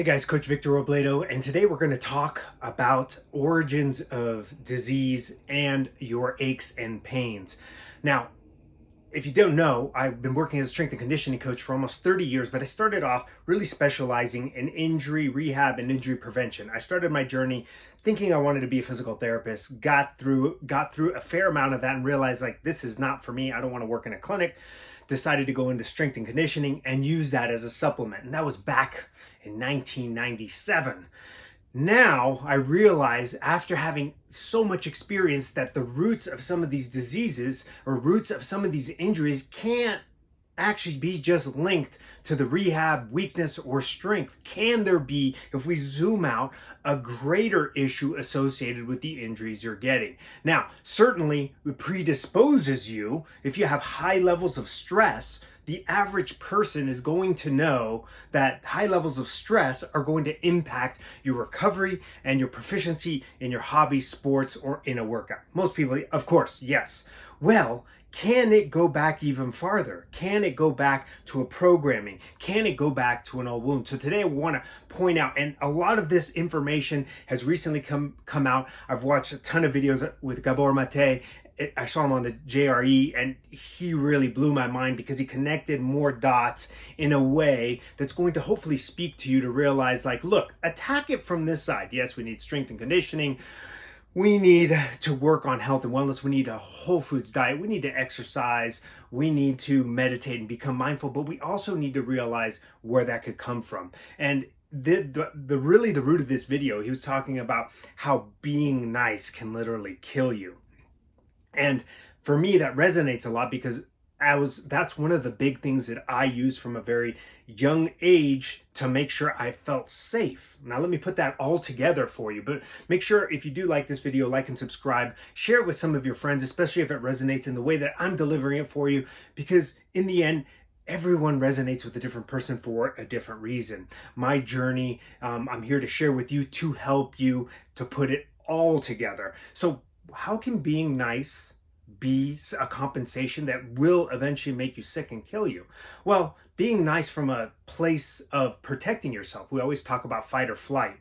Hey guys, Coach Victor Robledo, and today we're going to talk about origins of disease and your aches and pains. Now, if you don't know, I've been working as a strength and conditioning coach for almost 30 years, but I started off really specializing in injury rehab and injury prevention. I started my journey thinking I wanted to be a physical therapist, got through a fair amount of that and realized like this is not for me. I don't want to work in a clinic. Decided to go into strength and conditioning and use that as a supplement. And that was back in 1997. Now I realize after having so much experience that the roots of some of these diseases or roots of some of these injuries can't actually be just linked to the rehab, weakness, or strength. Can there be, if we zoom out, a greater issue associated with the injuries you're getting? Now, certainly it predisposes you. If you have high levels of stress, the average person is going to know that high levels of stress are going to impact your recovery and your proficiency in your hobby, sports, or in a workout. Most people, of course, yes. Well, can it go back even farther? Can it go back to a programming? Can it go back to an old wound? So today I want to point out, and a lot of this information has recently come out. I've watched a ton of videos with Gabor Mate. I saw him on the JRE and he really blew my mind because he connected more dots in a way that's going to hopefully speak to you to realize like, look, attack it from this side. Yes, we need strength and conditioning. We need to work on health and wellness. We need a whole foods diet. We need to exercise. We need to meditate and become mindful, but we also need to realize where that could come from. And the root of this video, he was talking about how being nice can literally kill you. And for me, that resonates a lot because that's one of the big things that I use from a very young age to make sure I felt safe. Now, let me put that all together for you, but make sure if you do like this video, like and subscribe, share it with some of your friends, especially if it resonates in the way that I'm delivering it for you, because in the end, everyone resonates with a different person for a different reason. My journey, I'm here to share with you to help you to put it all together. So how can being nice be a compensation that will eventually make you sick and kill you? Well, being nice from a place of protecting yourself. We always talk about fight or flight.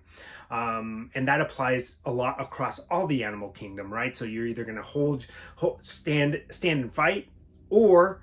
And that applies a lot across all the animal kingdom, right? So you're either going to stand and fight, or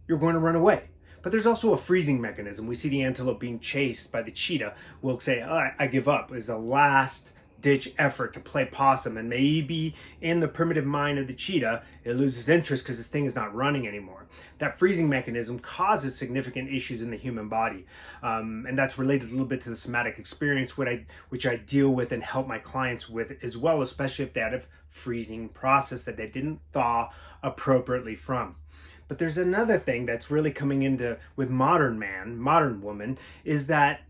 you're going to run away. But there's also a freezing mechanism. We see the antelope being chased by the cheetah. We'll say, oh, I give up. Is the last ditch effort to play possum, and maybe in the primitive mind of the cheetah it loses interest because this thing is not running anymore. That freezing mechanism causes significant issues in the human body, and that's related a little bit to the somatic experience which I deal with and help my clients with as well, especially if they had a freezing process that they didn't thaw appropriately from. But there's another thing that's really coming into with modern woman, is that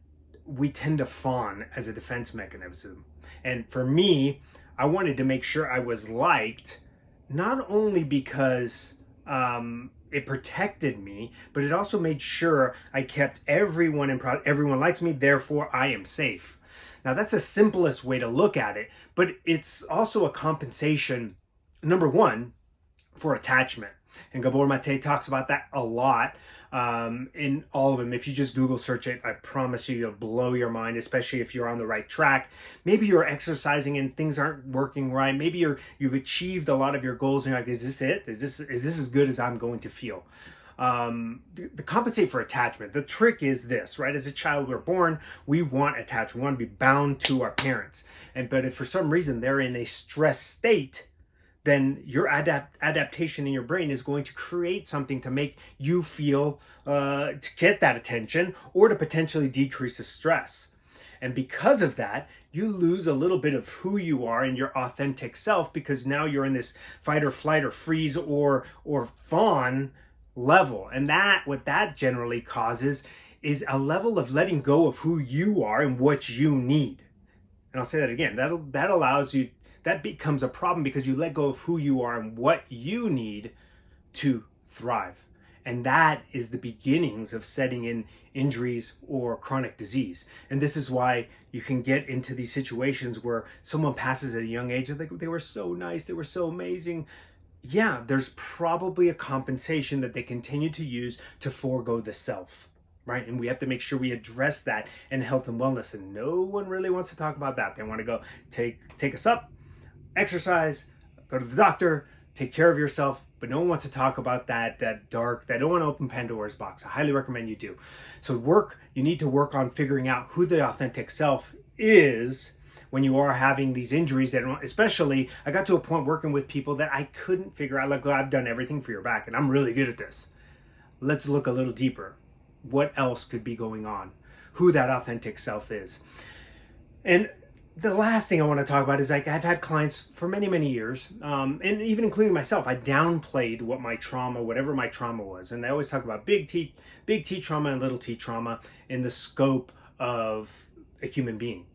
we tend to fawn as a defense mechanism. And for me, I wanted to make sure I was liked, not only because it protected me, but it also made sure I kept everyone everyone likes me, therefore I am safe. Now that's the simplest way to look at it, but it's also a compensation, number one, for attachment. And Gabor Mate talks about that a lot in all of them. If you just Google search it, I promise you, it'll blow your mind, especially if you're on the right track. Maybe you're exercising and things aren't working right. Maybe you've achieved a lot of your goals and you're like, is this it? Is this as good as I'm going to feel? The compensate for attachment. The trick is this, right? As a child, we're born, we want attached. We want to be bound to our parents. But if for some reason they're in a stress state, then your adaptation in your brain is going to create something to make you feel, to get that attention or to potentially decrease the stress. And because of that, you lose a little bit of who you are and your authentic self, because now you're in this fight or flight or freeze or fawn level. And what that generally causes is a level of letting go of who you are and what you need. And I'll say that again, that allows you, that becomes a problem because you let go of who you are and what you need to thrive. And that is the beginnings of setting in injuries or chronic disease. And this is why you can get into these situations where someone passes at a young age and they were so nice, they were so amazing. Yeah, there's probably a compensation that they continue to use to forego the self. right? And we have to make sure we address that in health and wellness. And no one really wants to talk about that. They want to go take us up, exercise, go to the doctor, take care of yourself, but no one wants to talk about that dark. They don't want to open Pandora's box. I highly recommend you do. So you need to work on figuring out who the authentic self is when you are having these injuries. That, especially, I got to a point working with people that I couldn't figure out, like, I've done everything for your back and I'm really good at this. Let's look a little deeper. What else could be going on? Who that authentic self is. And the last thing I want to talk about is, like, I've had clients for many, many years, and even including myself, I downplayed what my trauma, whatever my trauma was. And I always talk about big T trauma and little t trauma in the scope of a human being.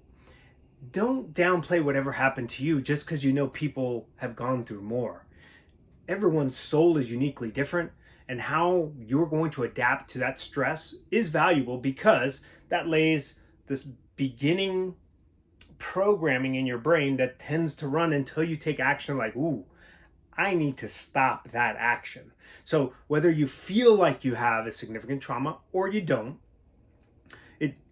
Don't downplay whatever happened to you just because you know people have gone through more. Everyone's soul is uniquely different, and how you're going to adapt to that stress is valuable, because that lays this beginning programming in your brain that tends to run until you take action, like, ooh, I need to stop that action. So whether you feel like you have a significant trauma or you don't,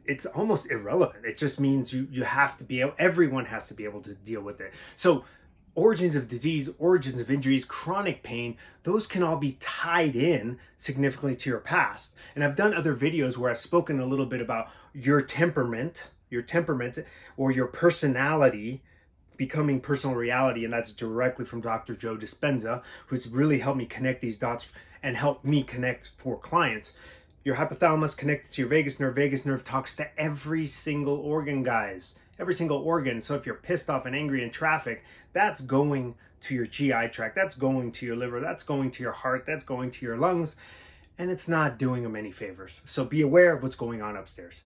it's almost irrelevant. It just means you have to be able, everyone has to be able to deal with it. So origins of disease, origins of injuries, chronic pain, those can all be tied in significantly to your past. And I've done other videos where I've spoken a little bit about your temperament or your personality becoming personal reality. And that's directly from Dr. Joe Dispenza, who's really helped me connect these dots and helped me connect for clients. Your hypothalamus connected to your vagus nerve. Vagus nerve talks to every single organ, guys. Every single organ. So if you're pissed off and angry in traffic, that's going to your GI tract. That's going to your liver. That's going to your heart. That's going to your lungs. And it's not doing them any favors. So be aware of what's going on upstairs.